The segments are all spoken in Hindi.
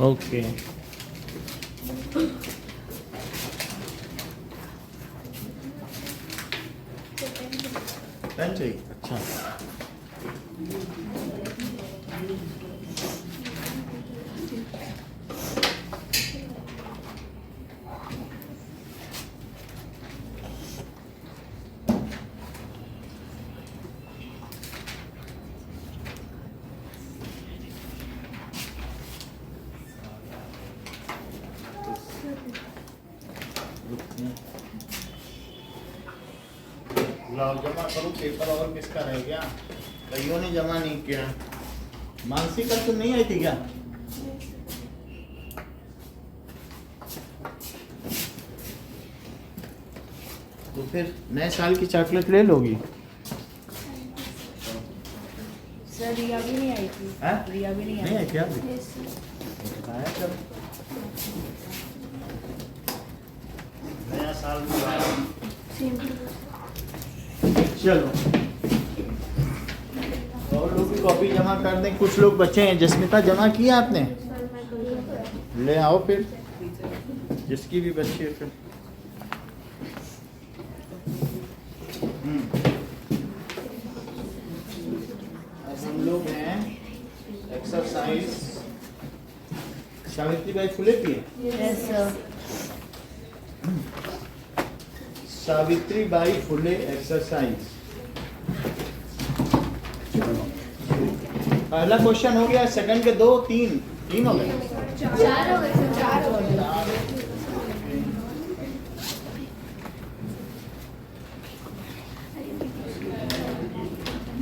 ओके पेन चाहिए, अच्छा। लाओ जमा करो, पेपर और किसका रह गया? कईयों ने जमा नहीं किया। मानसी कल तुम नहीं आई थी क्या? तो फिर नए साल की चॉकलेट ले लोगी? सर रिया भी नहीं आई थी। रिया भी नहीं आई क्या? नया साल मुबारक। चलो और लोग भी कॉपी जमा कर दें, कुछ लोग बचे हैं। जस्मिता जमा किया आपने? ले आओ फिर, जिसकी भी बची है फिर। अब हम लोग हैं एक्सरसाइज सावित्रीबाई फुले की। Yes sir. Savitribai Phule exercise. पहला क्वेश्चन हो गया, सेकंड के दो, तीन हो गए, चार हो गए सर, चार हो गए।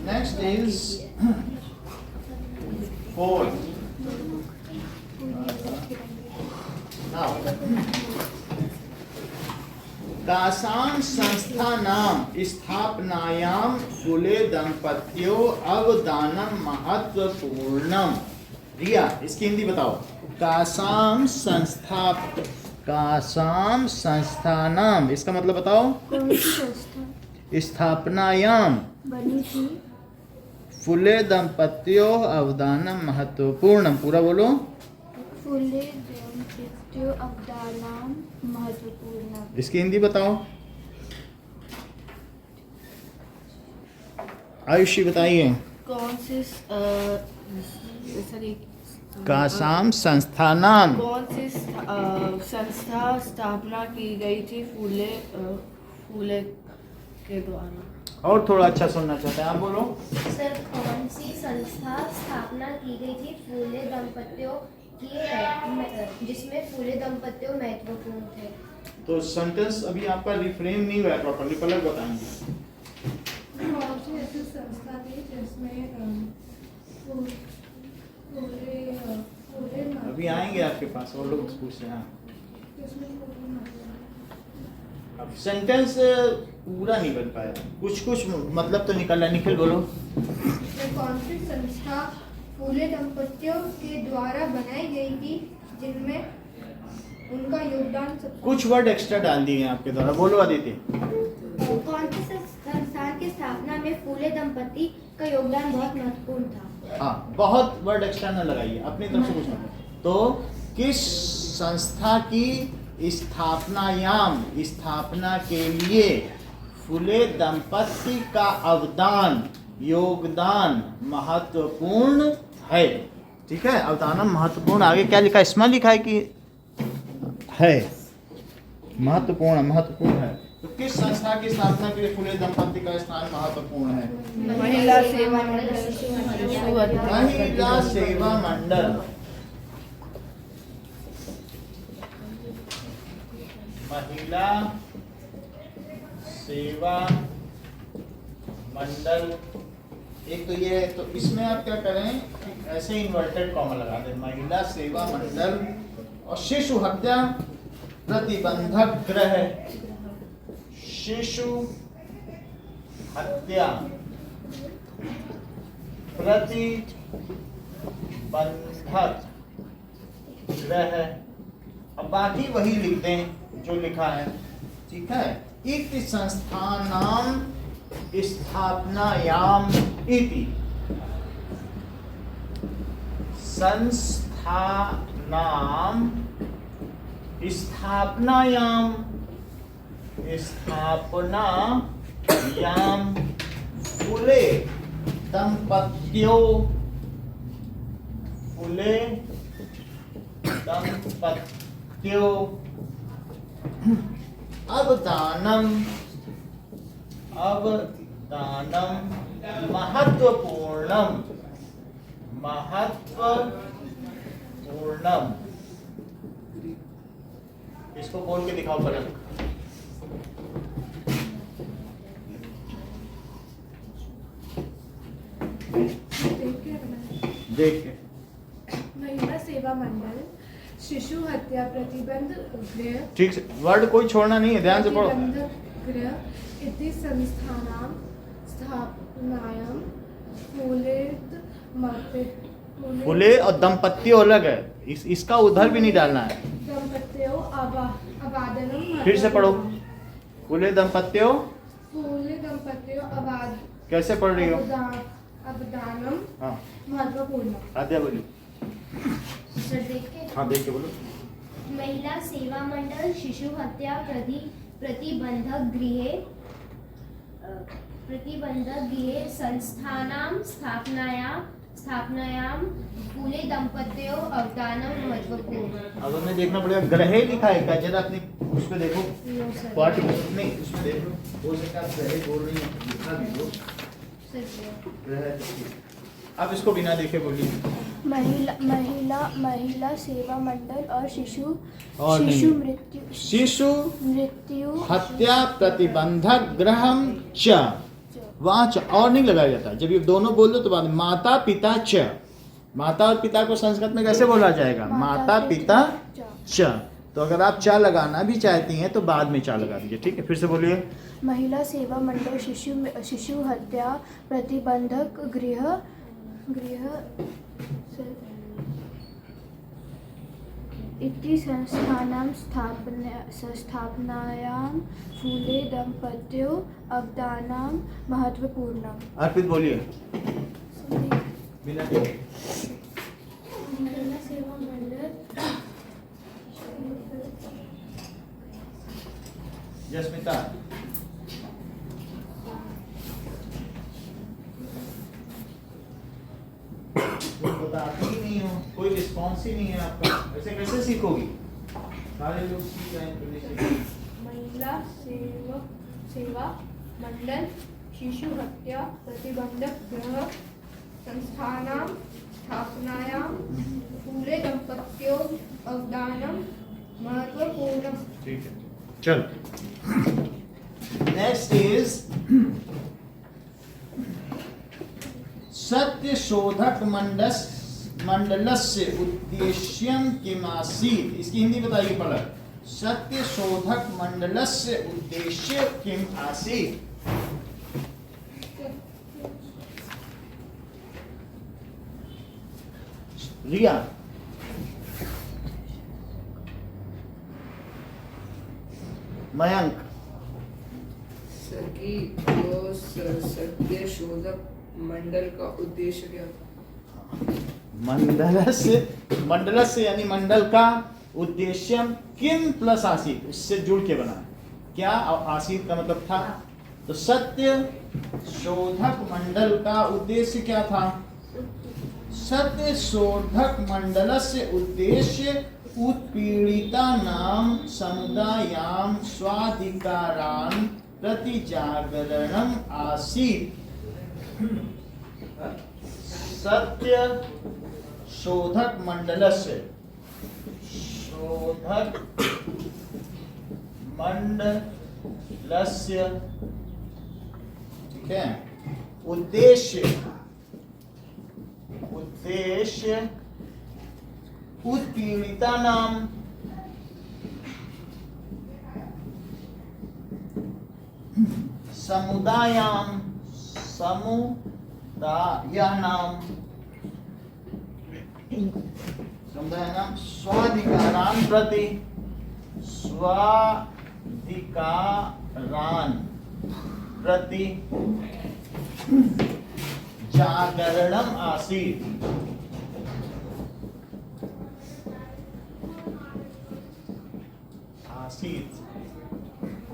नेक्स्ट इज 4 नाउ कासां संस्थानां स्थापनायां फुले दंपत्यों अवदानम महत्वपूर्णम। रिया इसकी हिंदी बताओ। कासां संस्थानां इसका मतलब बताओ। कौन सी संस्था स्थापनायां बनी थी? फुले दंपत्यों अवदानम महत्वपूर्णम। पूरा बोलो। फुले दंपत्यों अवदानम महत्वपूर्ण। इसकी हिंदी बताओ। आयुषी बताइए। कौन सी सर कासां संस्थानां कौन सी संस्था स्थापना की गई थी फूले के द्वारा? और थोड़ा अच्छा सुनना चाहते हैं, आप बोलो। सर कौन सी संस्था स्थापना की गई थी फूले दंपत्तियों की, जिसमें फूले दंपत्तियों महत्वपूर्ण थे? तो सेंटेंस अभी आपका रिफ्रेम नहीं हुआ है प्रॉपर्ली, पलक बताएंगे। कौन सी ऐसी संस्था थी जिसमें अभी आएंगे आपके पास और लोग पूछ रहे हैं। अब सेंटेंस पूरा नहीं बन पाया, कुछ मतलब तो निकल रहा है। निखिल बोलो। कौन सी संस्था फूले दंपत्तियों के द्वारा बनाई गई थी जिनमें उनका योगदान कुछ वर्ड एक्स्ट्रा डाल दिए हैं आपके द्वारा। बोलो आदित्य। कौन सी संस्थान की स्थापना में फूले दंपत्ति का योगदान बहुत महत्वपूर्ण था? हाँ, बहुत वर्ड एक्स्ट्रा न लगाइए, अपनी तरफ से पूछना। तो किस संस्था की स्थापना के लिए फुले दंपत्ति का योगदान महत्वपूर्ण है। ठीक है, अवदानम महत्वपूर्ण। आगे क्या लिखा है? इसमें लिखा है कि है महत्वपूर्ण है। तो किस संस्था की स्थापना के लिए फुले दंपत्ति का स्थान महत्वपूर्ण है? महिला सेवा मंडल। महिला सेवा मंडल। महिला सेवा मंडल एक तो ये है। तो इसमें आप क्या करें कि ऐसे इन्वर्टेड कॉमा लगा दें, महिला सेवा मंडल। और शिशु हत्या प्रतिबंधक गृह, शिशु हत्या प्रतिबंधक गृह। अब बाकी वही लिख दें जो लिखा है। ठीक है। इति संस्थानां स्थापनायाम इति संस्थानाम स्थापनायाम फूले दंपत्यों अवदानम महत्वपूर्णम इसको बोल के दिखाओ पलक। देख के महिला सेवा मंडल शिशु हत्या प्रतिबंध गृह ठीक से वर्ड कोई छोड़ना नहीं है, ध्यान से पढ़ो। प्रतिबंधक गृह इति संस्थानां स्थापनायां फूले और दंपत्तियों अलग है, इसका उधर भी नहीं डालना है। दंपत्तियों अबादनम फिर से पढ़ो। फूले दंपत्तियों अबाद कैसे पढ़ रही हो? अवदानम हाँ महत्वपूर्ण। आद्या बोली। सर देख के हाँ देख के बोलो। महिला सेवा मंडल शिशु हत्या प्रतिबंधक गृहे संस्थानां स्थापनायां फूले दंपत्तियों अवदानम महत्वपूर्ण। अब हमें देखना पड़ेगा ग्रहे लिखा है क्या, जरा अपनी उस पे देखो पार्ट नहीं उसमें देखो, हो सकता है ग्रहे बोल रही है, लिखा भी हो ग्रह। अब इसको बिना देखे बोलिए। महिला सेवा मंडल और शिशु मृत्यु हत्या प्रतिबंधक गृहम च, वहाँ च और नहीं लगाया जाता। जब ये दोनों बोल दो तो बाद में माता पिता च, माता और पिता को संस्कृत में कैसे बोला जाएगा? माता पिता च। तो अगर आप चा लगाना भी चाहती हैं तो बाद में चा लगा दीजिए, ठीक है? फिर से बोलिए। महिला सेवा मंडल शिशु हत्या प्रतिबंधक गृह इति संस्थानां स्थापनायां फूले दंपत्तियों अवदानम महत्वपूर्णम। अर्पित बोलिए बिना देखे। महिला सेवा मंडल जस्मिता बताती ही नहीं हो, कोई रिस्पॉन्स ही नहीं है आपका, ऐसे कैसे सीखोगी? सारे लोग सीख रहे हैं, महिला सेवा मंडल शिशु हत्या प्रतिबंधक गृह संस्थानां स्थापनायां फूले दंपत्तियों अवदानम महत्वपूर्णम। ठीक है, चल। नेक्स्ट इज सत्य शोधक मंडलस्य उद्देश्यम किमासीत। इसकी हिंदी बताइए पलक। सत्य शोधक मंडलस्य उद्देश्य किम आसीत? रिया मयंक सत्य शोधक मंडल का उद्देश्य क्या था? मंडलस्य यानी मंडल का उद्देश्यम किम प्लस आसीत, उससे जुड़ के बना क्या? आसीत का मतलब था। तो सत्य शोधक मंडल का उद्देश्य क्या था? सत्य शोधक मंडलस्य उद्देश्य उत्पीड़ितानां समुदायां स्वाधिकारान् प्रति जागरणम आसीत्। सत्य शोधक मंडलस्य ठीक है उद्देश्य उत्पीड़ितानां समुदायां स्वाधिकारान् प्रति जागरणम आसीत्।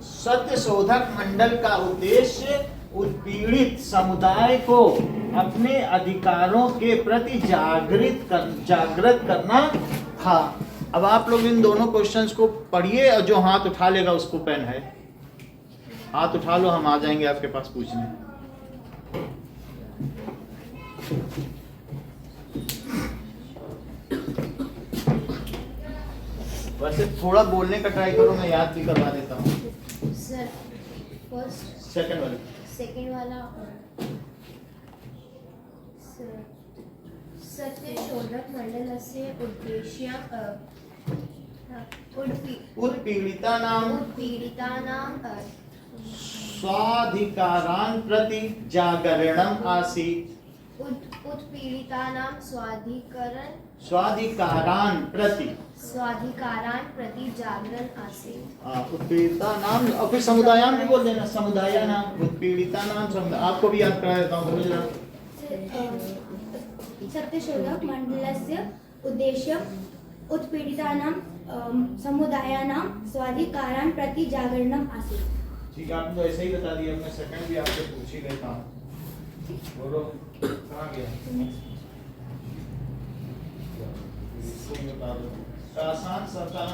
सत्य शोधक मंडल का उद्देश्य उत्पीड़ित समुदाय को अपने अधिकारों के प्रति जागृत करना था। अब आप लोग इन दोनों क्वेश्चंस को पढ़िए और जो हाथ उठा लेगा उसको पेन है, हाथ उठा लो, हम आ जाएंगे आपके पास पूछने। वैसे थोड़ा बोलने का ट्राई करो, मैं याद भी करवा देता हूँ। सर फर्स्ट सेकंड वाला सत्य शोधक मंडलस्य उद्देश्यम् उत्पीड़ितानां स्वाधिकारान् प्रति जागरणम् आसीत्। उत्पीड़ितानां स्वाधिकारान् प्रति जागरण आसीत्। उत्पीड़ितानां और फिर समुदायां भी बोल देना, समुदायानां उत्पीड़ितानां समुदाय। आपको भी याद करा देता हूँ, बोलो जरा। सत्यशोधक मंडलस्य उद्देश्यम् उत्पीड़ितानां समुदायानां स्वाधिकारान् प्रति जागरणम् आसीत्। ठीक है, आपने तो ऐसे ही बता दिया, मैं सेकंड भी आपसे पूछ ही लेता हूँ। बोलो कहाँ गया? आसान संस्थान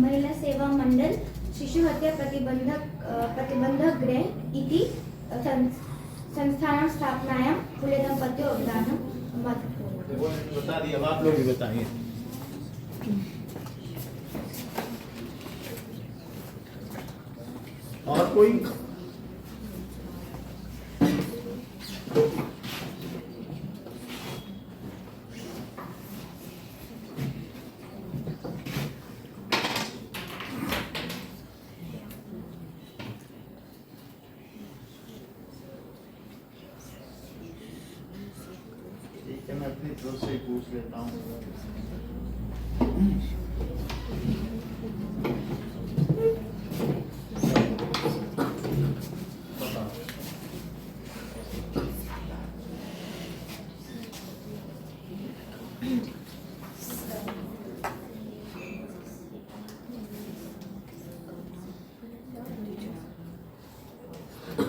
महिला सेवा मंडल शिशु हत्या प्रतिबंधक गृह इति संस्थानां स्थापनायां फुले दंपत्यों अवदानं महत्वपूर्ण। बता दिया, अब आप लोग भी बताइए। और कोई? ठीक है, मैं अपनी तरफ से ही पूछ लेता हूँ।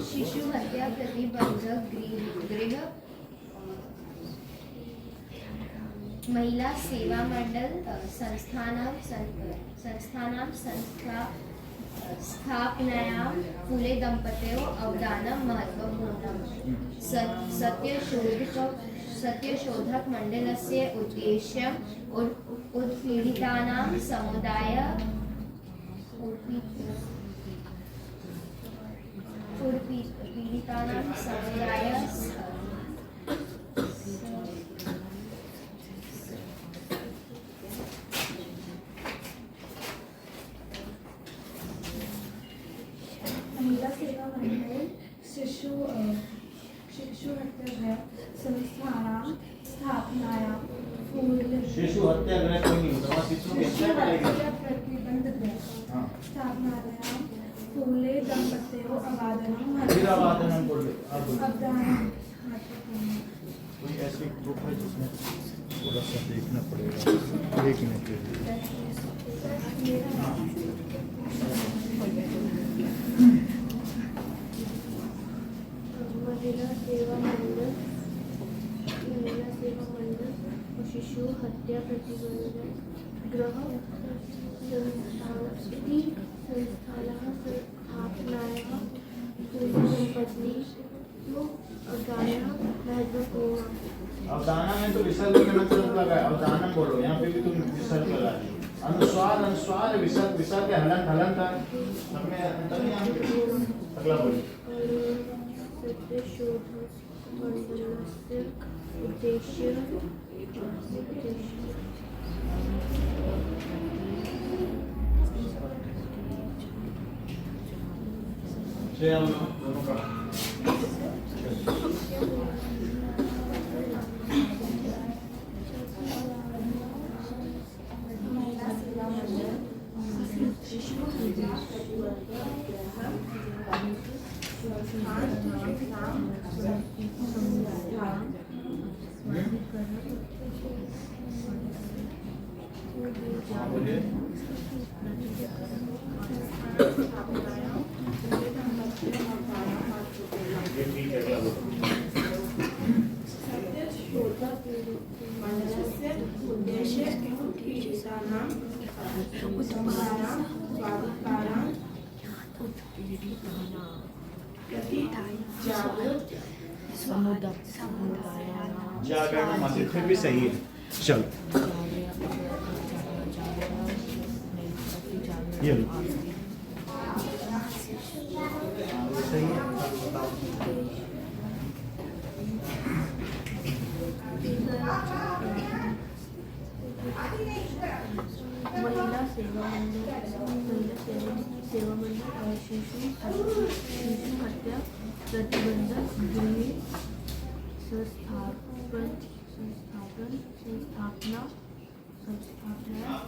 शिशु हत्या प्रतिबंधक गृह महिला सेवा मंडल संस्थानां स्थापनायां फुले दंपत्यों अवदानं महत्वपूर्णम्। सत्यशोधक मंडलस्य उद्देश्यम् उत्पीड़ितानां समुदाय महिला सेवा मंडल शिशु हत्यागृह संस्थानां स्थापनायां शिशु हत्यागृह कोई नहीं होता, वहाँ शिशु की हत्या करेगा। प्रतिबंधक हाँ, स्थापनायां फुले दंपत्यों फिर अवदानं बोल दे, आप बोलो। अवदानं महत्वपूर्ण। कोई ऐसी ग्रुप है जिसमें थोड़ा सा देखना पड़ेगा, एक मिनट। महिला सेवा मंडल शिशु हत्या प्रतिबंधक गृह संस्थानां स्थापनायां फुले दंपत्यों अवदानं महत्वपूर्ण। अवदाना में तो विसर्ग का मतलब लगा है, अवदानम बोलो, यहाँ पे भी तुम विसर्ग लगा दी। अनुस्वार विसर्ग हलन था, सबमें अंतर नहीं आया। अगला बोलो। सत्यशोधक मंडलस्य उद्देश्य दोनों का हाँ, बोलिए। ये ठीक है, अगला बोलो। मंडलस्य उद्देश्य ईशानां उत्तराणां स्वाधिकारां जागरण मासिक फिर भी सही है। चल ये लो। सही है। महिला सेवा मंडल और शिशु हत्या प्रतिबंधक गृह संस्थापना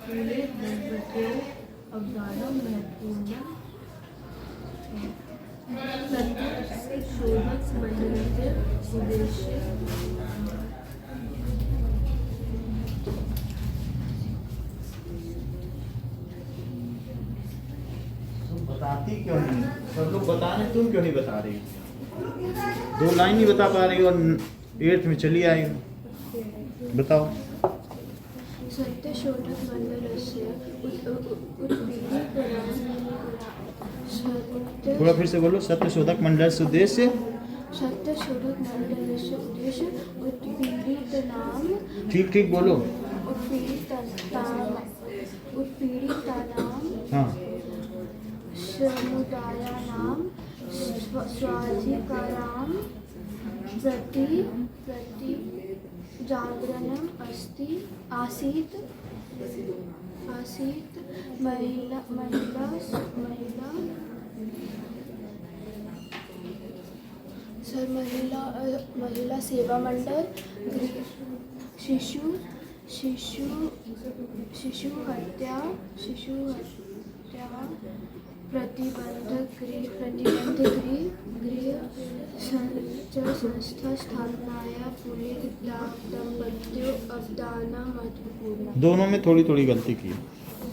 पूरे दंपतियों अवदान महत्वपूर्ण सत्य शोधक मंडल के उद्देश्य बताती क्यों नहीं? सब लोग बता रहे, तुम क्यों नहीं बता रही? दो लाइन नहीं बता पा रही और 8th में चली आई। बताओ। सत्य शोधक मंडलस्य थोड़ा फिर से बोलो। सत्य शोधक मंडल से उद्देश्य सत्य शोधक मंडलस्य उद्देश्य उत्पीड़ितानां ठीक ठीक बोलो। उत्पीड़ितानां हाँ समुदायानां स्वाधिकारां प्रति जागरणम् आसीत् महिला सेवा मंडल शिशु हत्या प्रतिबंधक गृह संस्था स्थापनाया पूरे दंपतियों अवदाना महत्वपूर्ण। दोनों में थोड़ी थोड़ी गलती की,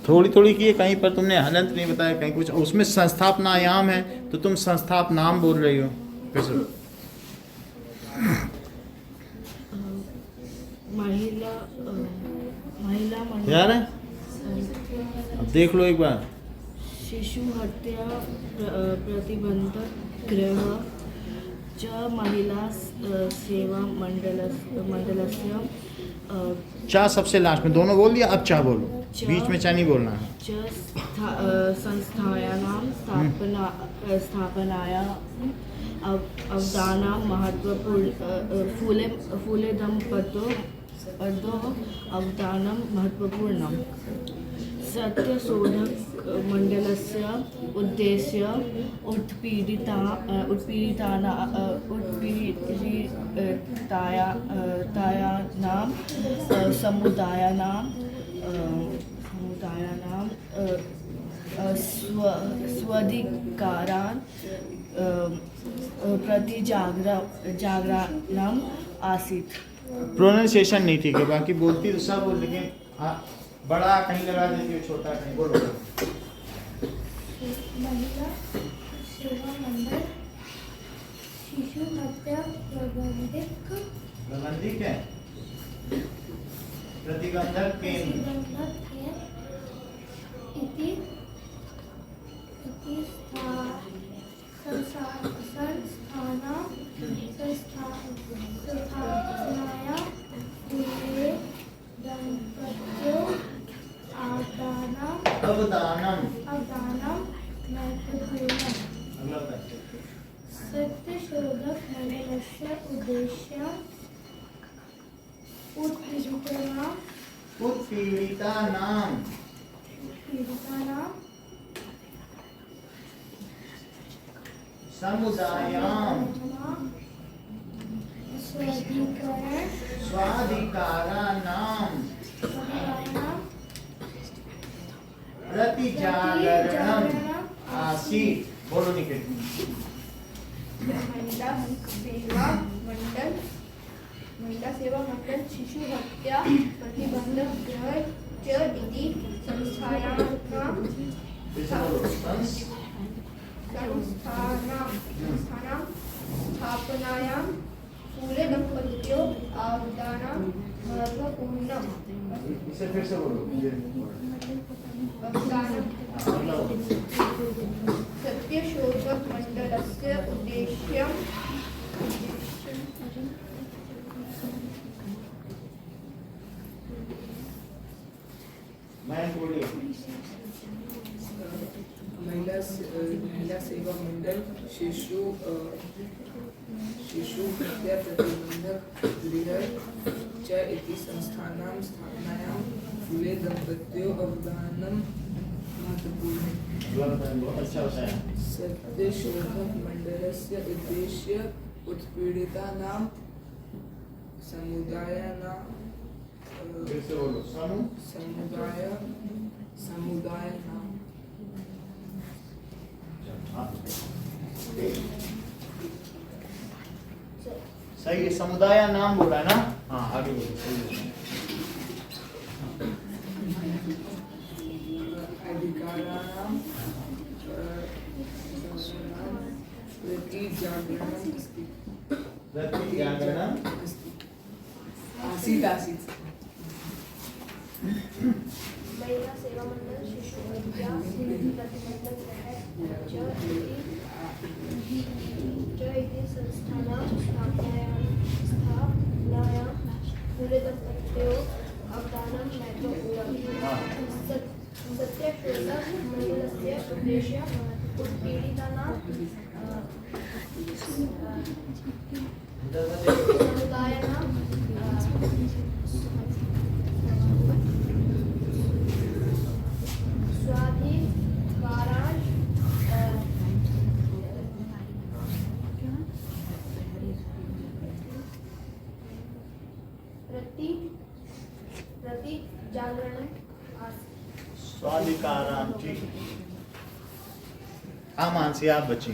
थोड़ी थोड़ी की है। कहीं पर तुमने हलंत नहीं बताया, कहीं कुछ उसमें संस्थापनायाम है तो तुम संस्थाप नाम बोल रही हो। कैसे? महिला यार है? अब देख लो एक बार। शिशु हत्या प्रतिबंधक गृह च महिला सेवा मंडलस्य चा सबसे लास्ट में, दोनों बोल दिया, अब चा बोलो। बीच में चा नहीं बोलना है। संस्थायानां स्थापनाया अवदाना महत्वपूर्ण फूले दंपत्यों अवदानं महत्वपूर्णम्। सत्यशोधक मंडलस्य उद्देश्य उत्पीड़ितानां समुदायानां स्वाधिकारान् प्रति जागरणम् आसीत्। प्रोनाउंसिएशन नहीं ठीक है, बाकी बोलती तो सब बोल, लेकिन बड़ा कहीं लगा देती हो, छोटा कहीं। बोलो। महिला सेवा मंडल शिशु हत्या प्रबंधिक है, प्रतिबंधक केंद्र संस्थापनाया पूरे दंपत्यों अवदानम महत्वपूर्णम्। सत्यशोधक मंडलस्य उद्देश्य उत्पीड़ितानां समुदायां स्वाधिकाराणां प्रति जागरणम् आसीत्। बोलो निखिल। महिला सेवा मंडल शिशु हत्या प्रतिबंधक गृह च इति संस्थायां स्थापनायां फूले दंपत्यों अवदानं महत्वपूर्णम्। इसे फिर से बोलो। सत्यशोधक मंडलस्य उद्देश्यं मैं बोलिए। महिला सेवा मंडल शिशु हत्या प्रतिबंधक गृह च इति संस्थानां स्थापनायां फूले दंपत्यों अवदानं महत्वपूर्णम्। बहुत अच्छा होता है। सत्यशोधक मंडलस्य उद्देश्य उत्पीड़ितानां समुदायानां फिर से बोलो। समुदायानां सही है, समुदाय नाम बोला है ना। हाँ आगे बोलो। सही है। अधिकाराणां प्रति जागरणम् अस्ति। प्रति जागरणम् आसीत् आसीत्। महिला सेवा मंडल शिशु हत्या प्रतिबंधक गृह च इति संस्थानां स्थापनायां फूले दंपत्यों अवदानं महत्वपूर्णम्। सत्यशोधक मंडलस्य उद्देश्य उत्पीड़ितानां समुदायानां स्वाधिकारान् प्रति जागरणम् स्वाधिकारां। ठीक। हाँ मानसी आप बची।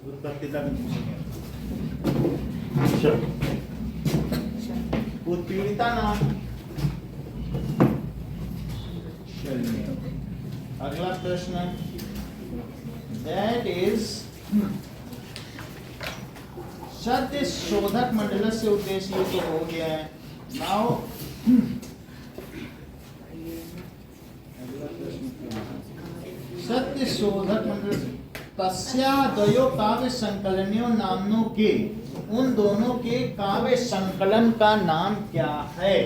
उत्पत्ति तक उत्पीड़िता नाम। चलिए अगला प्रश्न, दैट इज सत्य शोधक मंडल से उद्देश्य तो हो गया है। नाउ सत्य शोधक मंडल तस्याद्वयो काव्य संकलनियों नामों के उन दोनों के काव्य संकलन का नाम क्या है?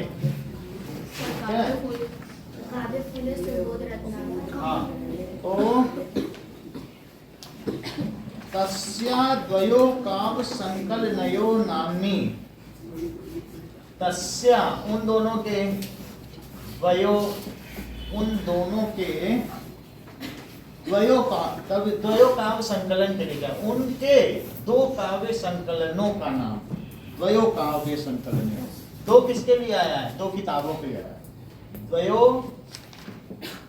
काव्य फूले सुबोध रत्नाकर। हाँ तो तस्याद्वयो काव्य संकलनयो नाम्नि, तस्या उन दोनों के, द्वयो उन दोनों के, द्वयो काव्य संकलन करेगा उनके दो काव्य संकलनों का नाम। द्वयो काव्य संकलन, दो किसके लिए आया है? दो किताबों के लिए आया है। द्वयो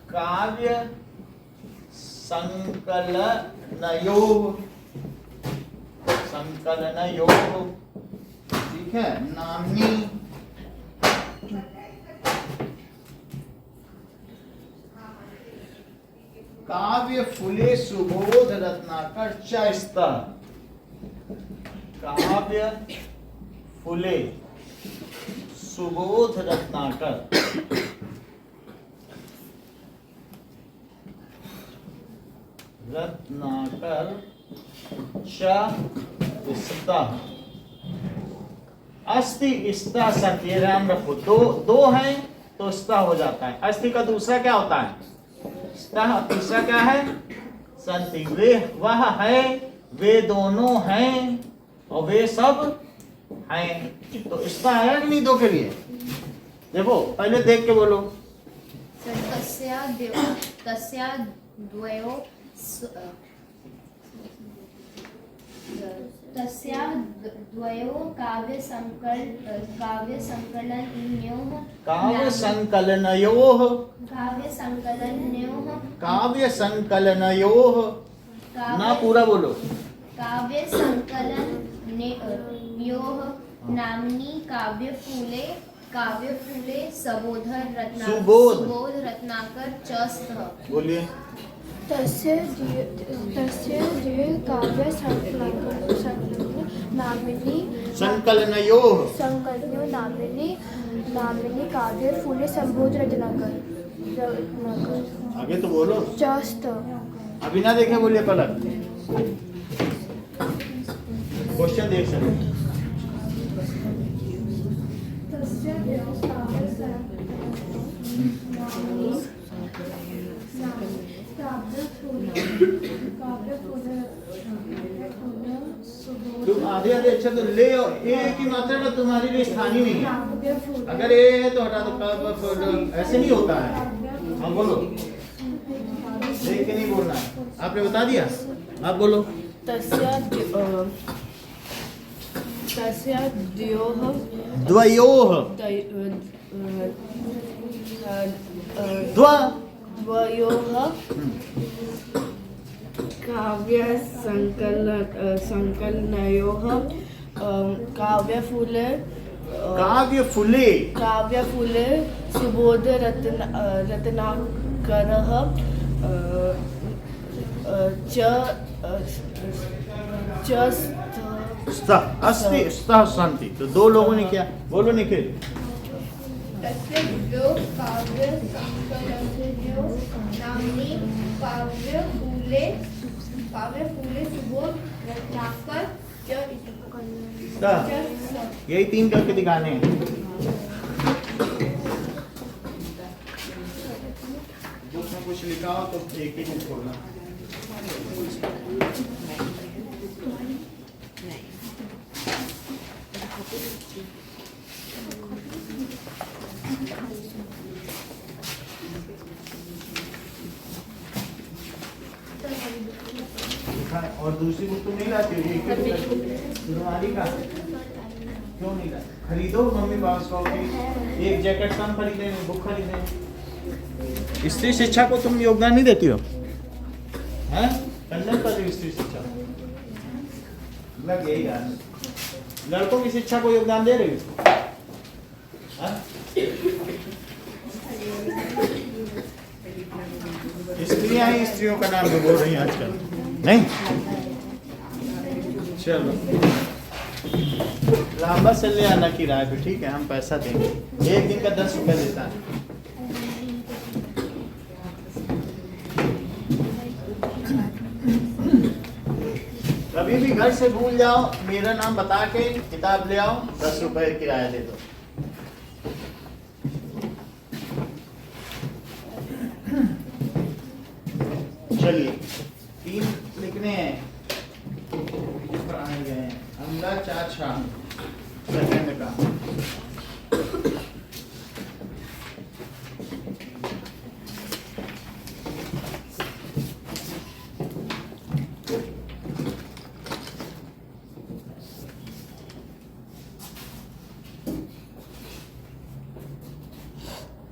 काव्य संकलनयो, ठीक है, नाम्नी काव्य फूले सुबोध रत्नाकर चस्ता। काव्य फूले सुबोध रत्नाकर अस्ति इस्ता सत्य राम रखो। दो है तो स्ता हो जाता है। अस्ति का दूसरा क्या होता है? स्ता। तीसरा क्या है? संति, वे वह है, वे दोनों हैं और वे सब हैं। तो इसका आया कि नहीं दो के लिए? देखो पहले देख के बोलो। तस्या द्वयो काव्य संकलनयोः ना पूरा बोलो। काव्य संकलनयोः नाम्नी काव्य फूले सुबोध रत्नाकर च स्तः। बोलिए। तस्य द्वे काव्य संकलनयोः नामिनी काव्य फूले संबोध रत्नाकर आगे तो बोलो। चस्त अभी ना देखे बोलिए पलक। क्वेश्चन देख सकते। तुम आधे अच्छा तो ले आओ। ए की मात्रा ना तुम्हारे लिए स्थानीय नहीं है। अगर ए है तो हटा दो। ऐसे नहीं होता है। हाँ बोलो। देख के नहीं बोलना है। आपने बता दिया, आप बोलो। तस्या द्वयोः द्वयोः काव्य संकलनयोः काव्य फूले सुबोध रत्नाकरः अस्ति स्तः सन्ति। तो दो लोगों ने क्या बोलो निखिल। तस्य द्वयो काव्य संकलनयोः नाम्नी काव्य फूले सुबोध रत्नाकर च स्तः। यही तीन करके दिखाने हैं। बुक में कुछ लिखा हो तो एक ही बुक खोलना। और दूसरी बुक तो नहीं लाती हो? एक तुम्हारी का क्यों नहीं लाती? खरीदो मम्मी पास का। एक जैकेट कम खरीदे, बुक खरीदे। स्त्री शिक्षा को तुम योगदान नहीं देती हो? हैं? खंडन कर रही हो स्त्री शिक्षा। लग यही यार। लड़कों की शिक्षा को योगदान दे रही हो? स्त्रियां ही स्त्रियों का नाम बोल रही हैं आजकल, नहीं? चलो लांबा से ले आना किराए पे, ठीक है? हम पैसा देंगे। एक दिन का 10 रुपए देता है। कभी भी घर से भूल जाओ, मेरा नाम बता के किताब ले आओ, 10 रुपए किराया दे दो। चलिए 3 लिखने हैं। आए गए अंगा चाचा सेकंड का।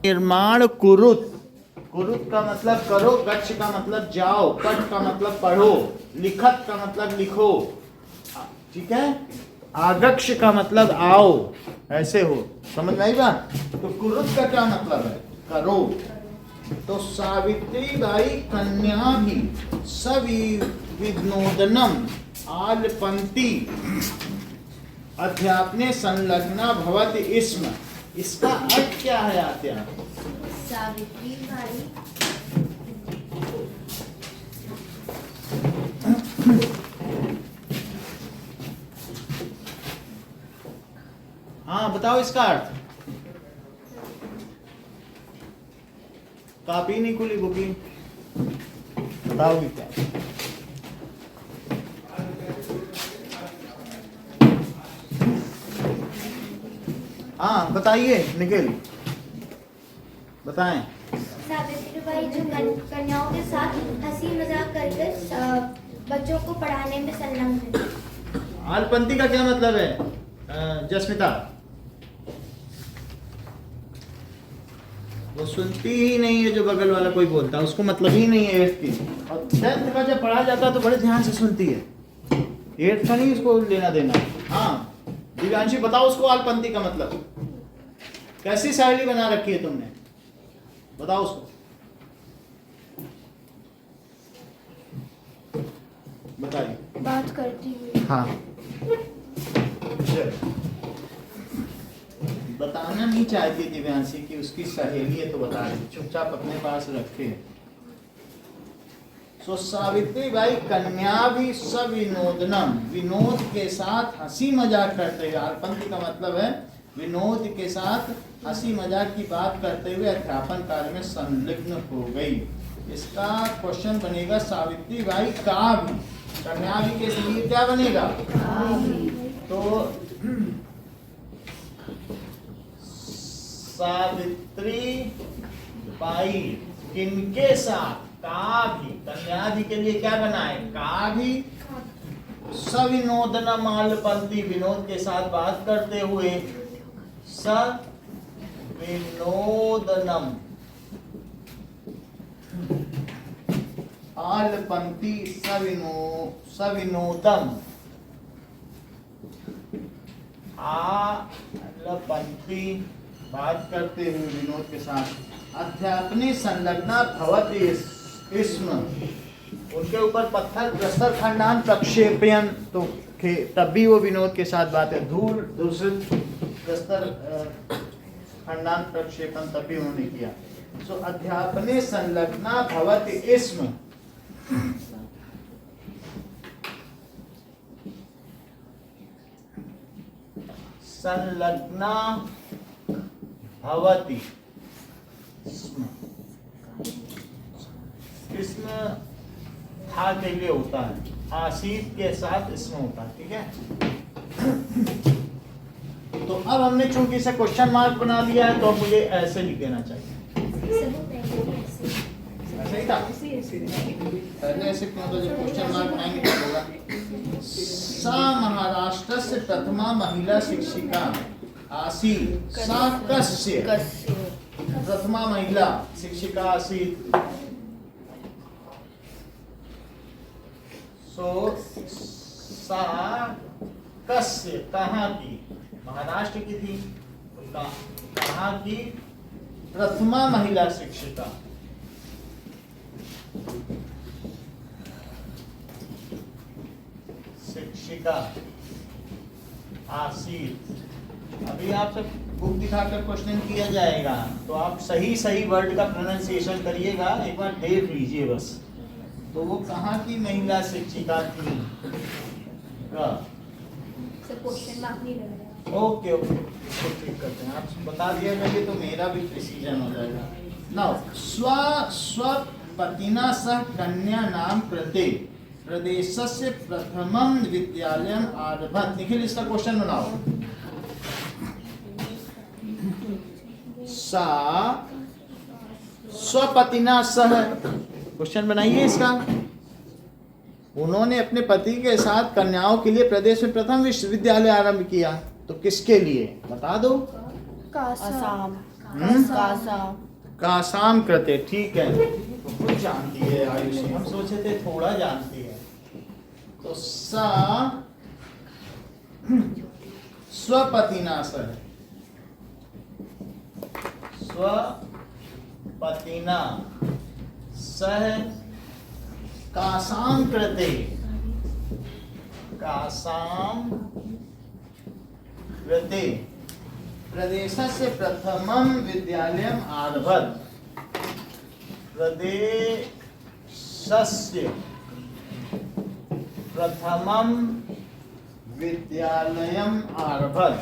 निर्माण कुरुत। कुरुत का मतलब करो, गच्छ का मतलब जाओ, पठ का मतलब पढ़ो, लिखत का मतलब लिखो, ठीक है? आगक्ष का मतलब आओ, ऐसे हो। समझ में आई बात? तो कुरुत का क्या मतलब है? करो। तो सावित्री बाई कन्या भी सविनोदनम आलपंती अध्यापने संलग्ना भवति इसम। इसका अर्थ क्या है आत्या? सावित्री बाई हाँ बताओ इसका अर्थ। कॉपी नहीं खुली बुकी, बताओगी क्या? हाँ बताइए निखिल, बताएं। सावित्रीबाई जो कन्याओं के साथ हंसी मजाक कर बच्चों को पढ़ाने में संलग्न है। आलपंथी का क्या मतलब है जस्मिता? वो सुनती ही नहीं है जो बगल वाला कोई बोलता है, उसको मतलब ही नहीं है 8th की। और 10th का जब पढ़ा जाता है तो बड़े ध्यान से सुनती है, 8th का नहीं इसको लेना देना। हाँ दिव्यांशी बताओ उसको आलपंथी का मतलब। कैसी शायरी बना रखी है तुमने, बताओ उसको। बताइए। बात करती हुई। हाँ बताना नहीं चाहती दिव्यांशी कि उसकी सहेली है तो बता रही, चुपचाप अपने पास रखे। सो सावित्रीबाई कन्या भी सविनोदनम, विनोद के साथ हंसी मजाक करते हुए, आलपंथी का मतलब है विनोद के साथ हंसी मजाक की बात करते हुए अध्यापन कार्य में संलग्न हो गई। इसका क्वेश्चन बनेगा सावित्रीबाई का भी, कन्या भी के लिए क्या बनेगा? तो सावित्री बाई किनके साथ? का भी, कन्यादि के लिए क्या बना है? का भी सविनोदनम आलपंथी, विनोद के साथ बात करते हुए, सविनोदनम आलपंथी सविनोदम आलपंथी बात करते हुए विनोद के साथ अध्यापनी संलग्ना भवति इसमें, उनके ऊपर पत्थर प्रस्तर खंडान प्रक्षेपयन, तो तब भी वो विनोद के साथ बात है। धूल दूषित प्रस्तर खंडान प्रक्षेपण तब भी उन्होंने किया। सो अध्यापने संलग्ना भवति इसमें, संलग्ना भवति इसमें था के लिए होता है, आसीत के साथ इसमें होता है, ठीक है। तो अब हमने चूंकि इसे क्वेश्चन मार्क बना लिया है तो मुझे ऐसे लिख देना चाहिए। ऐसे ही था, पहले ऐसे क्यों था, जब क्वेश्चन मार्क बनाएंगे तो होगा। सा महाराष्ट्र से प्रथमा महिला शिक्षिका आसीत, सा कस्य प्रथमा महिला शिक्षिका आसीत। सो सा कस्य कहाँ की? महाराष्ट्र की थी, कहाँ की? प्रथमा महिला शिक्षिका। शिक्षिका आसीत। अभी आपसे बुक दिखाकर क्वेश्चन किया जाएगा तो आप सही सही वर्ड का प्रोनाउंसिएशन करिएगा, एक बार देख लीजिए बस। तो वो कहाँ की महिला शिक्षिका थी? क्वेश्चन मार्क नहीं लग रहा। ओके ओके, इसको ठीक करते हैं। आप बता दिया जाएगा तो मेरा भी प्रिसीजन हो जाएगा। नाउ स्वपतिना सह कन्या नाम कृते प्रदेशस्य प्रथमं विद्यालयम् आरभत। निखिल इसका क्वेश्चन बनाओ। सा स्वपतिना सह, क्वेश्चन बनाइए इसका। उन्होंने अपने पति के साथ कन्याओं के लिए प्रदेश में प्रथम विश्वविद्यालय आरंभ किया, तो किसके लिए बता दो? आसाम। कासाम कृते, ठीक है। तो कुछ जानती है आयुषी, हम सोचे थे थोड़ा जानती है। तो सा स्वपतिना सह, स्वपतिना सह कासाम कृते, कासाम कृते प्रदेशस्य प्रथमं विद्यालयम् आरभत। प्रदेशस्य प्रथमं विद्यालयम् आरभत।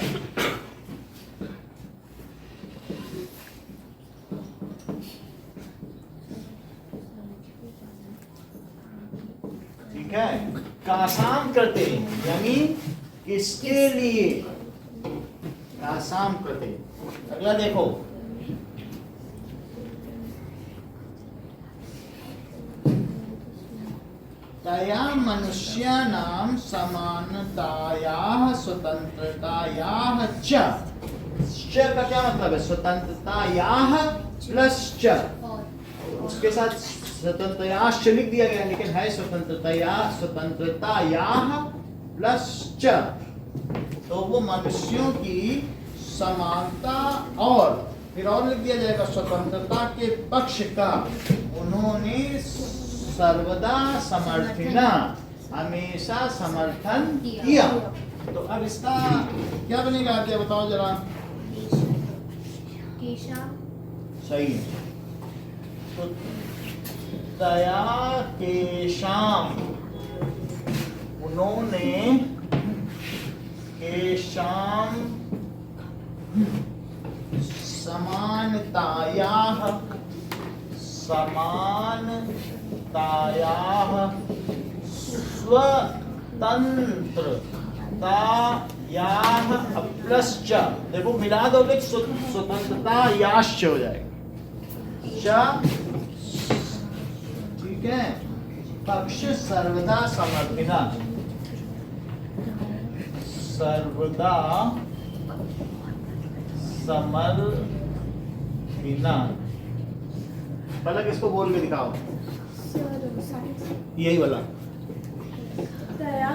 ठीक है, कासाम करते यानी किसके लिए? कासाम करते अगला देखो, तया मनुष्याणां समानतायाः स्वतंत्रतायाः च का क्या मतलब है? स्वतंत्रतायाः प्लस च, उसके साथ स्वतंत्रतायाश्च लिख दिया गया, लेकिन है स्वतंत्रतायाः प्लस च। तो वो मनुष्यों की समानता और फिर और लिख दिया जाएगा स्वतंत्रता के पक्ष का उन्होंने सर्वदा समर्थिना, हमेशा समर्थन किया। तो अब इसका क्या बनेगा, क्या बताओ जरा। केशव सही है। तो तया केशाम, उन्होंने केशाम समानतायाः स्वतंत्रतायाः प्लस च, देखो मिला दोगे स्वतंत्रतायाश्च हो जाएगा। ठीक है, पक्ष सर्वदा समर्थिना, सर्वदा समर्थिना। पलक इसको बोल के दिखाओ, यही वाला। तया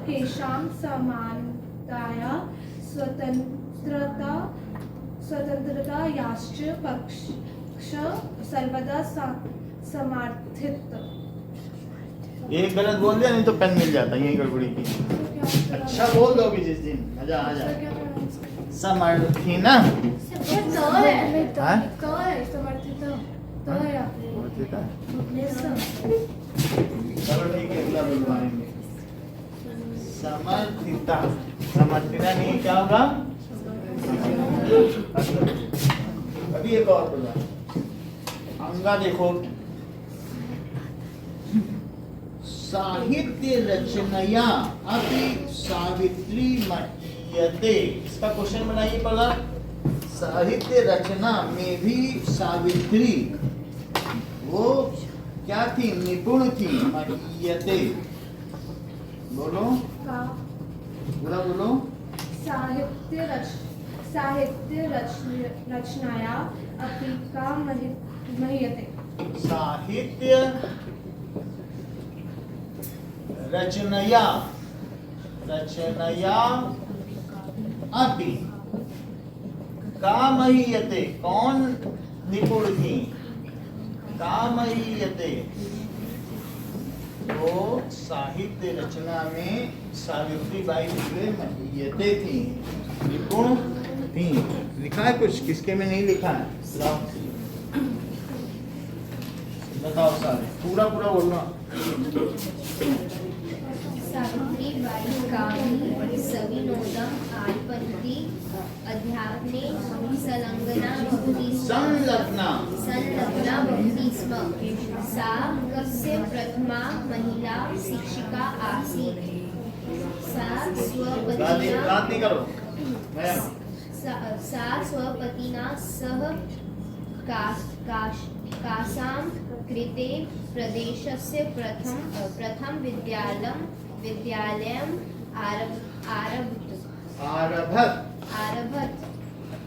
केशां समानताया स्वतंत्रतायाश्च पक्ष सर्वदा समर्थित। एक गलत बोल दिया, नहीं तो पेन मिल जाता, यही गड़बड़ी की। अच्छा बोल दोगे जिस दिन, मजा आ जाए। समर्थिना, हाँ? चलो ठीक है, अगला बुलवाएंगे। समर्थिता, समर्थिता नहीं क्या होगा? अभी एक और बोला, अंगा देखो, साहित्य रचनया अपि सावित्री महीयते। इसका क्वेश्चन बनाइए पहला। साहित्य रचना में भी सावित्री वो क्या थी? निपुण थी। महीयते बोलो, पूरा बोलो। साहित्य रचनाया अपि का महीयते। साहित्य रचनया अपि कामहीयते, कौन निपुण थी? कामहीयते, तो साहित्य रचना में सावित्री बाई फुले महीयते थी, निपुण थी। लिखा है कुछ, किसके में नहीं लिखा है? बताओ सारे, पूरा पूरा बोलना। सावित्री बाई कामी सविनोदम आलपन्ति अध्यापने संलग्ना भवति स्म। सा कस्य प्रथमा महिला शिक्षिका आसीत्। सा स्वपतिना सह कासां कृते प्रदेशस्य प्रथम विद्यालयम् आरभत।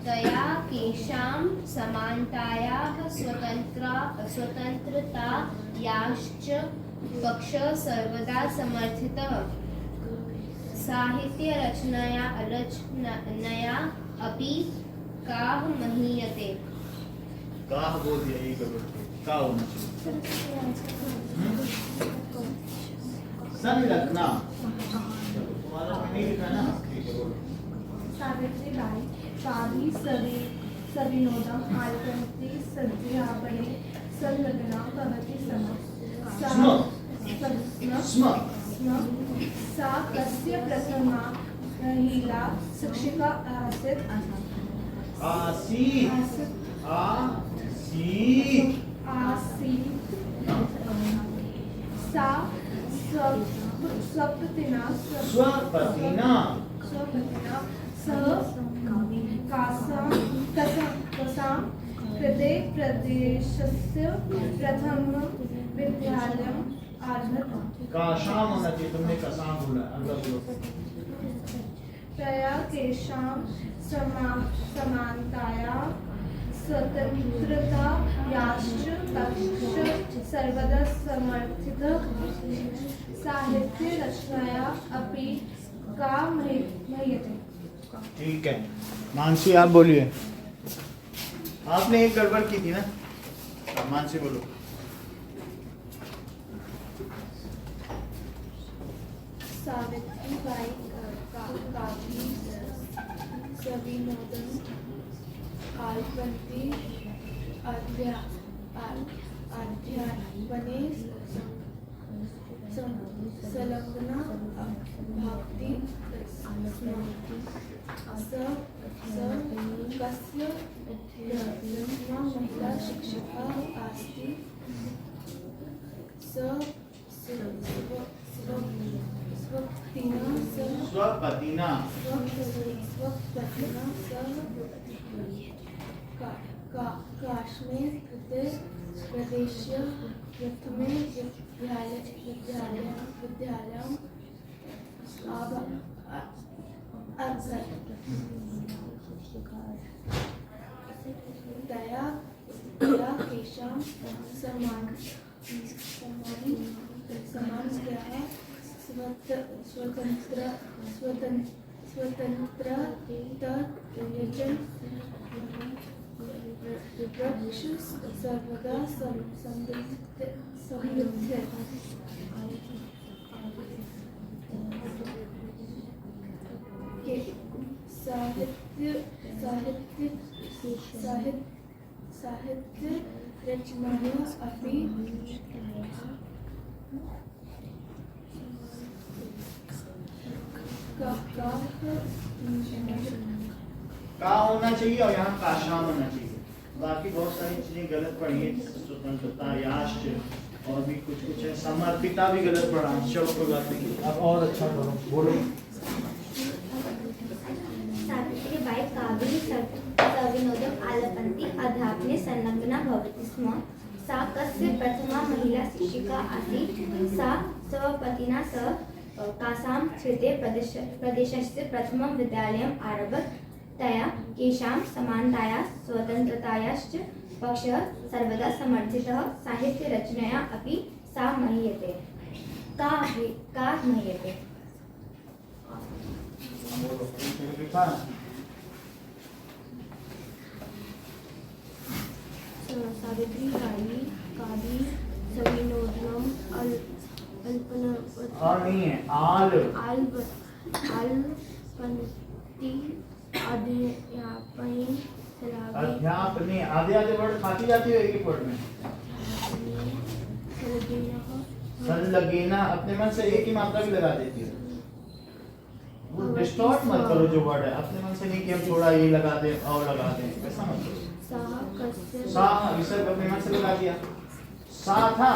तया केषां समानतायाः स्वतन्त्रतायाश्च पक्षः सर्वदा समर्थितः। साहित्य रचनया अपि काः महीयते। काह बोल दिया, यही करो, का होना संलग्ना, तुम्हारा नहीं लिखा ना, ठीक है बोलो। सावित्री बाई कावी सविनोदम आलपन्ति अध्यापने संलग्ना भवति स्म। सा कस्य प्रथमा महिला शिक्षिका आसीत्। सा स्वपतिना कसां कृते प्रदेशस्य प्रथमं विद्यालयम् आरभत। काशाम होना चाहिए, तुमने कसाम बोला, अगला बोलो। तया केषां समानताया स्वतन्त्रतायाश्च पक्ष सर्वदा समर्थितः साहित्यरचनाया अपि का मह्यते। ठीक है, मानसी आप बोलिए। आपने एक गड़बड़ की थी ना, मानसी बोलो। सावित्रीबाई काव्य सविनोदन काल्पनिक अध्यापने संलग्ना भक्ति कस्य प्रथमा महिला शिक्षिका अस्ति। स्वपतिना काश्मीर प्रदेशस्य प्रथमे विद्यालयम् तया केषां समानतायाः स्वतन्त्रताविवक्ष सर्वदा समृद्ध। साहित्य रचनाया अपि का होना चाहिए और यहाँ काशाम होना चाहिए। बाकी बहुत सारी चीजें गलत पढ़ी है, स्वतंत्रता याश्च और भी कुछ है, समर्पिता भी गलत पढ़ा। चलो कोई बात नहीं, अब और अच्छा करो, बोलो। सावित्रीबाई काव्ये सविनोदम् आलपन्ति अध्यापने संलग्ना भवति स्म। सा कस्य प्रथमा महिला शिक्षिका आसीत्। सा स्वपतिना सह कासां कृते प्रदेशस्य प्रथमं विद्यालयम् आरभत। तया केषां समानताया स्वतन्त्रतायाश्च पक्षः सर्वदा समर्थितः साहित्यरचनया अपि सा मह्यते। का मह्यते। सावित्रीबाई काव्ये सविनोदनम् नहीं है, आलपन्ति अध्यापने आधे आधे वर्ड खाती जाती है एक वर्ड में। संलग्ना अपने मन से एक ही मात्रा भी लगा देती है। वो डिस्टॉर्ट मत करो जो वर्ड है, अपने मन से नहीं कि हम थोड़ा ये लगा दें और लगा दें, ऐसा मत करो। सा विसर्ग अपने मन से लगा दिया, सा था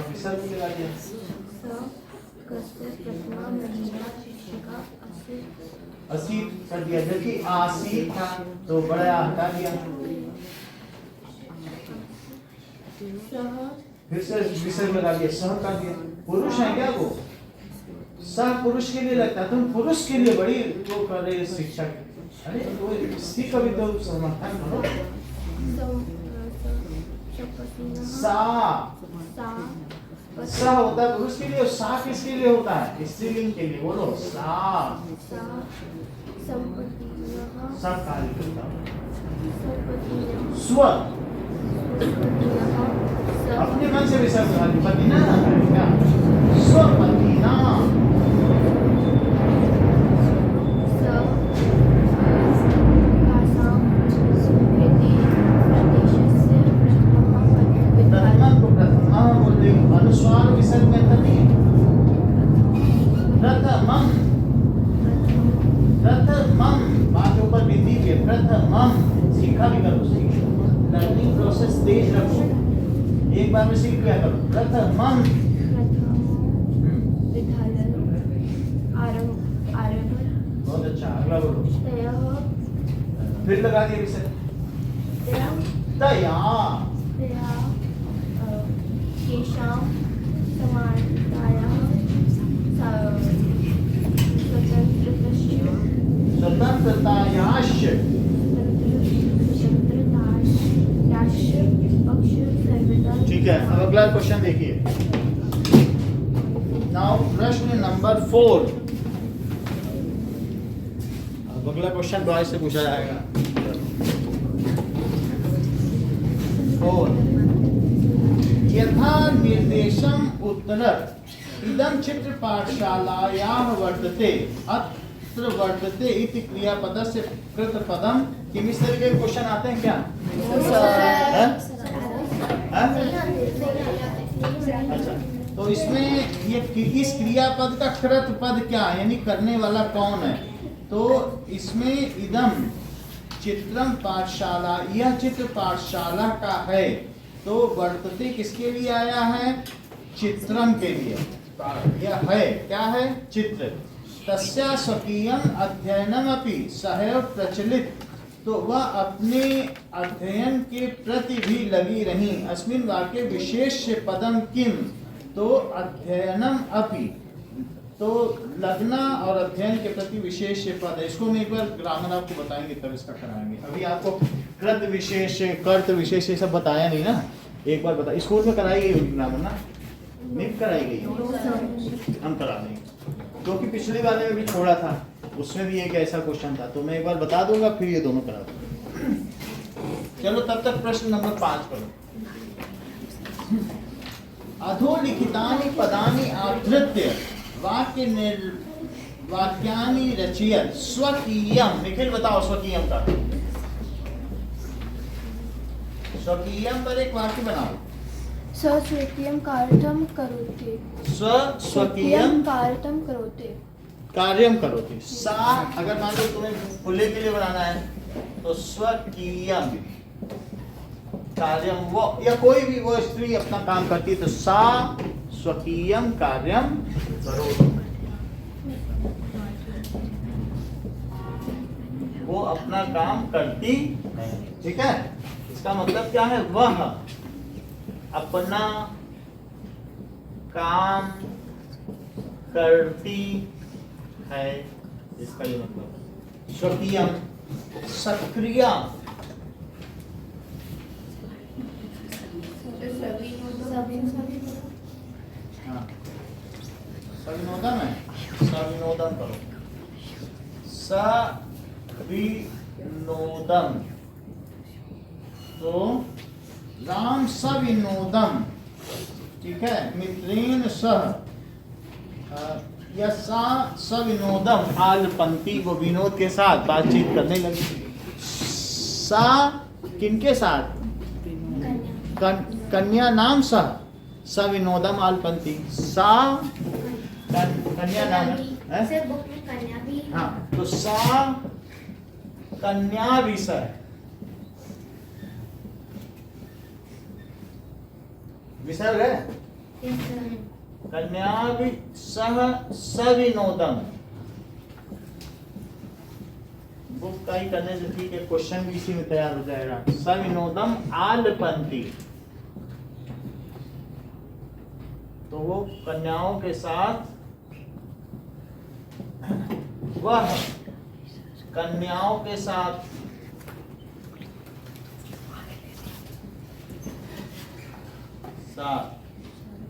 विसर्ग भी लगा दिया। असीत कर दिया, जबकि आसीत था तो बड़ा हटा दिया। फिर से विसर्ग लगा दिया, सह कर दिया। पुरुष है क्या वो? सह पुरुष के लिए लगता है, तुम पुरुष के लिए बड़ी वो कर रहे शिक्षक। अरे तो इसी का भी तो समर्थन करो। सा होता है पुरुष के लिए और सा किसके लिए होता है? स्त्रीलिंग के लिए। बोलो सा सा कार्य करता है। स्व अपने मन से विसर्ग लगा दी, पतिना ना है क्या? स्वपतिना अनुस्वार विसर्ग में नहीं। प्रथमम बात ऊपर बिंदी पे प्रथमम सीखा भी करो, सीखो लर्निंग प्रोसेस तेज रखो, एक बार में सीख गया करो। प्रथमम विद्यालय आरंभ। बहुत अच्छा, अगला बोलो। फिर लगा दिया विसर्ग। तया तया केषां समानतायाः स्वतंत्रतायाश्च ठीक है। अब अगला क्वेश्चन देखिए। नाउ प्रश्न नंबर 4। अब अगला क्वेश्चन बॉयज से पूछा जाएगा। 4 यथा निर्देशम उत्तरः इदं चित्र पाठशालायां वर्तते अत्र वर्तते इति क्रियापदस्य कृतपदम। किम इस तरह के क्वेश्चन आते हैं क्या? अच्छा, तो इसमें ये इस क्रियापद का कृत पद क्या है, यानी करने वाला कौन है? तो इसमें इदम चित्रम पाठशाला, यह चित्र पाठशाला का है। तो वर्तते किसके लिए आया है? चित्रम के लिए। यह है क्या है? चित्र। तस्या स्वकीयम अध्ययनमपि सहैव प्रचलित, तो वह अपने अध्ययन के प्रति भी लगी रही। अस्मिन् वाक्ये विशेष पदम किम, तो अध्ययनम अपि, तो लगना और अध्ययन के प्रति विशेष पद है। इसको हम एक बार ग्रामर आपको बताएंगे तब इसका कराएंगे। अभी आपको कृत विशेष कर्त विशेष ये सब बताया नहीं ना, एक बार बता। स्कूल में कराई गई होगी ग्रामर ना, नहीं कराई गई? हम करा देंगे, क्योंकि पिछली वाले में भी छोड़ा था, उसमें भी एक ऐसा क्वेश्चन था। तो मैं एक बार बता दूंगा, फिर ये दोनों करा दूंगा। चलो तब तक प्रश्न नंबर 5 करो। अधोलिखितानि पदानि आधृत्य वाक्यानि रचयत स्वकीयम। निखिल बताओ स्वकीयम का। स्वकीयम पर एक वाक्य बनाओ। स्वकीयं कार्यं करोति। स्वकीयम कार्यं करोति। कार्यम करोति। सा अगर मान लो तुम्हें खुले के लिए बनाना है तो स्वकीयम कार्यम, वो या कोई भी वो स्त्री अपना काम करती है तो सा स्वकीयम कार्यम करोति। वो अपना काम करती है। ठीक है, इसका मतलब क्या है? वह अपना काम करती है, इसका ये मतलब। स्वकीयम सक्रिय, सविनोदम है, सविनोदम करो। सविनोदम, तो राम सविनोदम, ठीक है। मित्रेण सह यसा सविनोदम आलपंती, वो विनोद के साथ बातचीत करने लगी। सा किनके साथ? कन्या नाम सह सविनोदम आलपंती। सा कन्या नाम है, सर बुक में कन्या भी है। हाँ, तो सा कन्या विषय, विसर्ग है। कन्या भी सह सविनोदम, बुक का ही करने से ठीक है, क्वेश्चन भी इसी में तैयार हो जाएगा। सविनोदम आलपंती, तो वो कन्याओं के साथ, वह कन्याओं के साथ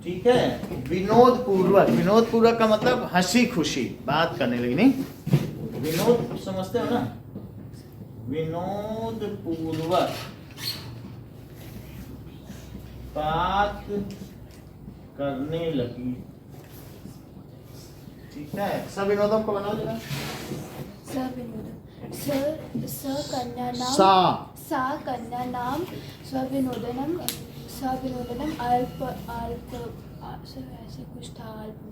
ठीक है, विनोद पूर्वक। विनोद पूर्वक का मतलब हंसी खुशी बात करने लगी। नहीं, विनोद समझते हो ना? विनोद पूर्वक बात करने लगी। ठीक है, सब विनोदम को बना देना। कन्या नाम सा कन्या नाम स्वविनोदनम स्वविनोदनम अल्प अल्प ऐसे कुछ था। अल्प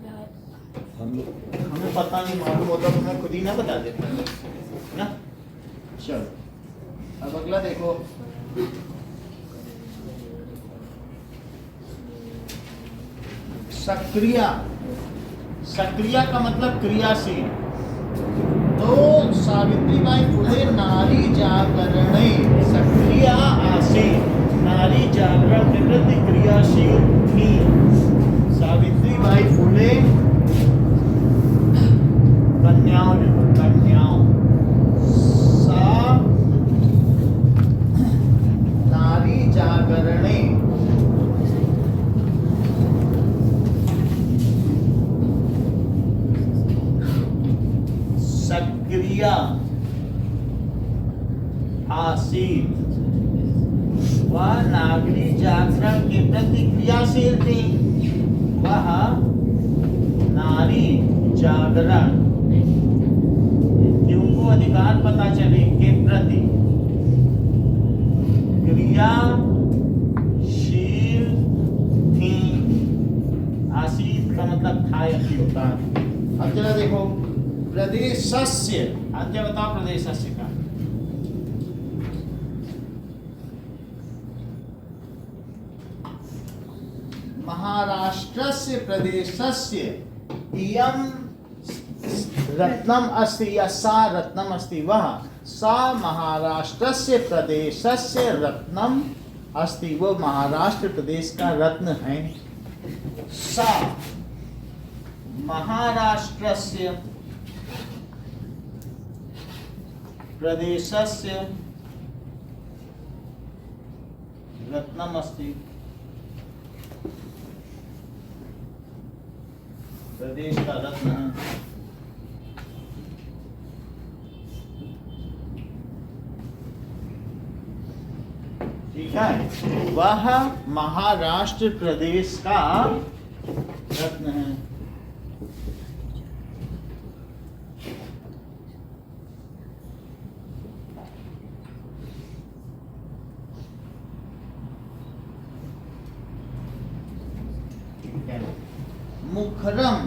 हमें पता नहीं, मालूम होता तो मैं खुद ही ना बता देता ना। चलो अब अगला देखो। सक्रिय, सक्रिय का मतलब क्रियाशील। तो सावित्रीबाई फुले नारी जागरणे सक्रिय आसीत, नारी जागरण के प्रति क्रियाशील थी। सावित्रीबाई फुले कन्याओं सा नारी जागरणे सक्रिय आसीत, वह नागरी जागरण के प्रति क्रियाशील थी। वह नारी जागरण उनको अधिकार पता चले के प्रति क्रियाशील थी। आसीत का मतलब था या थी होता है। अब जरा देखो प्रदेशस्य, अंत्य बताओ प्रदेशस्य का। महाराष्ट्रस्य प्रदेशस्य इयं रत्नम अस्ति या सा रत्नम अस्ति, वह सा महाराष्ट्रस्य प्रदेशस्य रत्नम अस्ति, वो महाराष्ट्र प्रदेश का रत्न है। सा महाराष्ट्रस्य प्रदेशस्य रत्नम अस्ति, प्रदेश का रत्न है। ठीक है, वह महाराष्ट्र प्रदेश का रत्न है। मुखरम,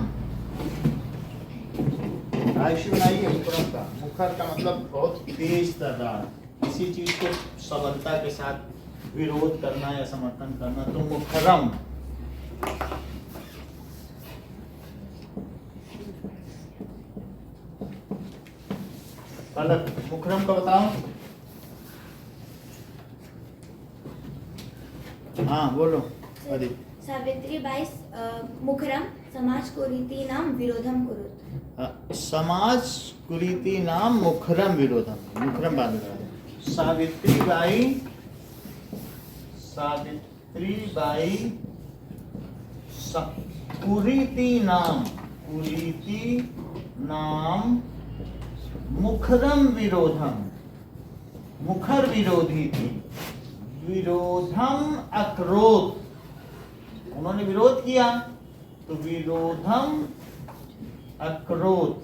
आयुष्य बनाइए मुखरम का। मुखर का मतलब बहुत तेज तर्रार, किसी चीज को सबलता के साथ विरोध करना या समर्थन करना, तो मुखरम। पलक, मुखरम का बताओ। हाँ बोलो अदित। सावित्रीबाई मुखरम समाज कुरीतीनां विरोधं कुरुत। समाज कुरीतीनां मुखरम विरोधम, मुखरम बात कर रहे हैं। सावित्रीबाई कुरीतीनां मुखरम विरोधम, मुखर विरोधी थी। विरोधम अकरोत, उन्होंने विरोध किया, तो विरोधम अकरोत,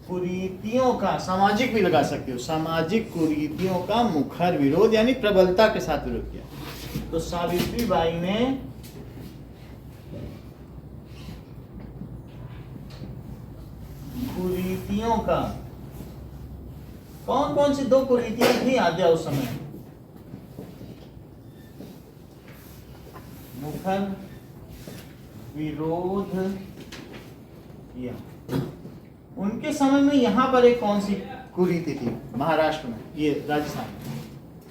कुरीतियों का, सामाजिक भी लगा सकते हो, सामाजिक कुरीतियों का मुखर विरोध यानी प्रबलता के साथ विरोध किया। तो सावित्रीबाई ने कुरीतियों का, कौन कौन सी दो कुरीतियां थी आद्या उस समय? मुखर विरोध किया। उनके समय में यहाँ पर एक कौन सी कुरीति थी महाराष्ट्र में, ये राजस्थान में?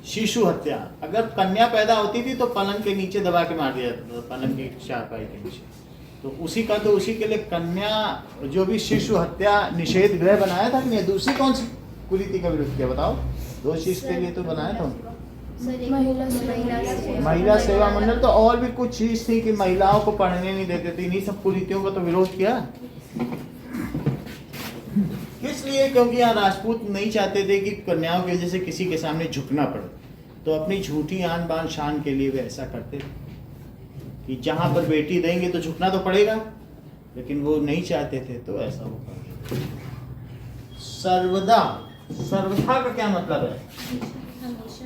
शिशु हत्या। अगर कन्या पैदा होती थी तो पलंग के नीचे दबा के मार दिया जाता था, पलंग की चारपाई के नीचे। तो उसी के लिए कन्या, जो भी शिशु हत्या निषेध गृह बनाया था कि दूसरी कौन सी कुरीति का विरोध किया बताओ? दो चीज के लिए तो बनाया था। महिला सेवा मंडल, तो और भी कुछ चीज थी कि महिलाओं को पढ़ने नहीं देते थे। इन्हीं सब कुरीतियों का तो विरोध किया। किस लिए? क्योंकि यहाँ राजपूत नहीं चाहते थे कि कन्याओं की वजह से किसी के सामने झुकना पड़े, तो अपनी झूठी आन बान शान के लिए वे ऐसा करते थे कि जहां पर बेटी देंगे तो झुकना तो पड़ेगा, लेकिन वो नहीं चाहते थे तो ऐसा होगा। सर्वदा, सर्वथा का क्या मतलब है? हमेशा।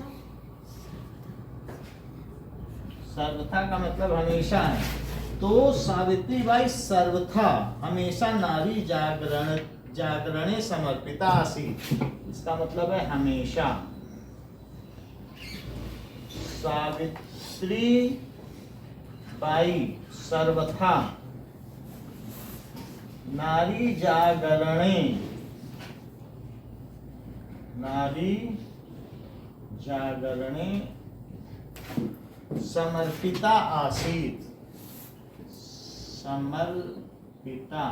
सर्वथा का मतलब हमेशा है। तो सावित्रीबाई सर्वथा हमेशा नारी जागरणे समर्पिता आसीत्, इसका मतलब है हमेशा। सावित्रीबाई सर्वथा नारी जागरणे, नारी जागरणे समर्पिता आसीत्, समर्पिता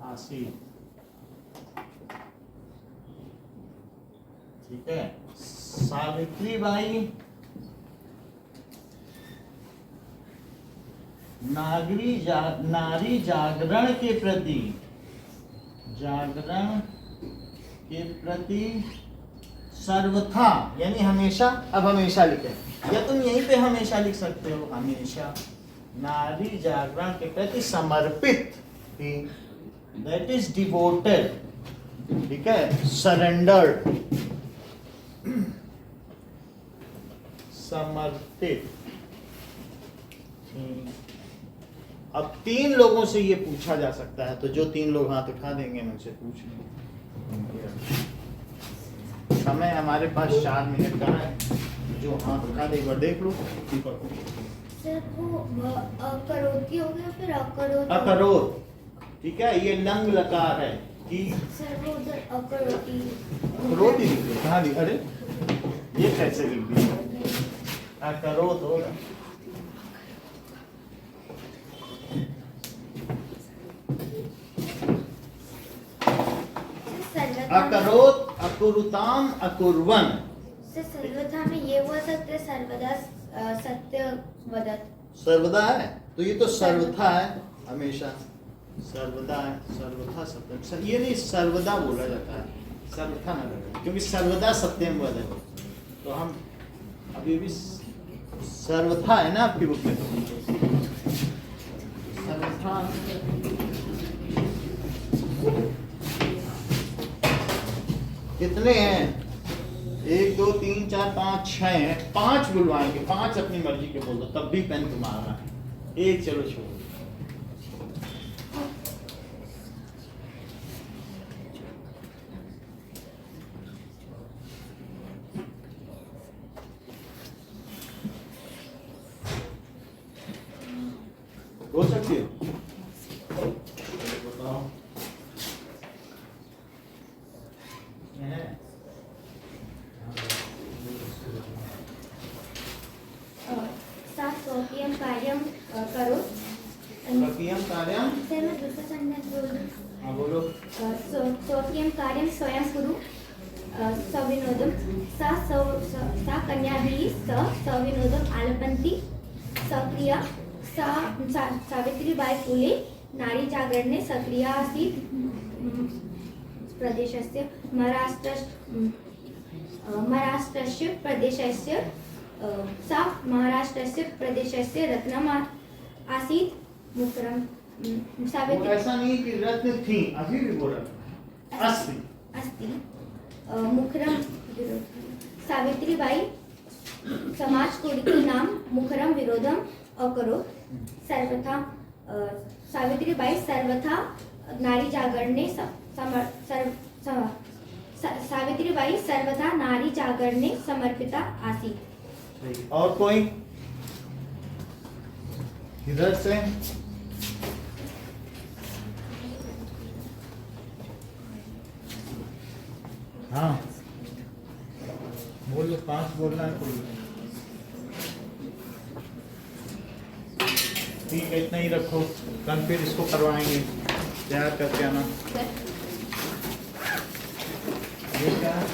आसीत्। ठीक है। सावित्रीबाई नारी जागरण के प्रति, जागरण के प्रति सर्वथा, यानी हमेशा, अब हमेशा लिखे, या तुम यहीं पे हमेशा लिख सकते हो, हमेशा नारी जागरण के प्रति समर्पित थी, दैट इज डिवोटेड, ठीक है, सरेंडर्ड, समर्पित थी। अब 3 लोगों से ये पूछा जा सकता है, तो जो 3 लोग हाथ उठा देंगे मैं उनसे पूछ लूंगा। समय हमारे पास 4 मिनट का है, जो हाथ उठा दे एक बार देख लो। सर वो अकरोती हो गया, फिर अकरोत। अकरोत, ठीक है, ये लंग लकार है कि सर वो उधर अकरोती। अकरोत ही लिख दो, कहाँ लिख, अरे ये कैसे लिख दिया, अकरोत होगा। अकरोत, अकुरुताम, अकुर्वन। सर सर्वथा में ये बोल सकते सर्वदा सत्य वदत। सर्वदा है, तो ये तो सर्वथा है, हमेशा सर्वदा है, सर्वथा सत्यम, ये नहीं सर्वदा बोला जाता है, सर्वथा ना बोला, क्योंकि सर्वदा सत्यम वदत, तो हम अभी भी सर्वथा है ना आपकी बुक में, तो सर्वथा। कितने हैं, 1 2 3 4 5 6 हैं, 5 बुलवाएंगे, 5 अपनी मर्जी के बोल दो, तब भी पेन तुम्हारा है, 1 चलो छोड़ो। हो सकती हो, बताओ। सा स्वकीयं कार्यं करोत्। स्वकीयं कार्यं, सर मैं दूसरा सेंटेंस बोल दूं। हाँ बोलो। स्वकीयं कार्यं स्वयं कुरु सविनोदं। सा कन्याभिः सविनोदम् आलपन्ति। सक्रिया सावित्रीबाई फुले नारी जागरणे सक्रिया आसीत्। प्रदेशस्य महाराष्ट्रस्य प्रदेशस्य सा महाराष्ट्रस्य प्रदेशस्य रत्नम् आसीत्। मुखरं वो सावित्री ऐसा नहीं कि रत्न थी, अभी भी बोला अस्ति, अस्ति। मुखरम सावित्रीबाई समाज कुरीति नाम मुखरम विरोधम अकरोत्। सर्वथा सावित्रीबाई सर्वथा नारी जागरणे सावित्रीबाई सर्वथा नारी जागरणे समर्पिता आसीत्। और कोई इधर से, हाँ बोलो, 5 बोलना है कोई, ठीक है, इतना ही रखो, कल फिर इसको करवाएंगे, तैयार करके आना। ये क्या है?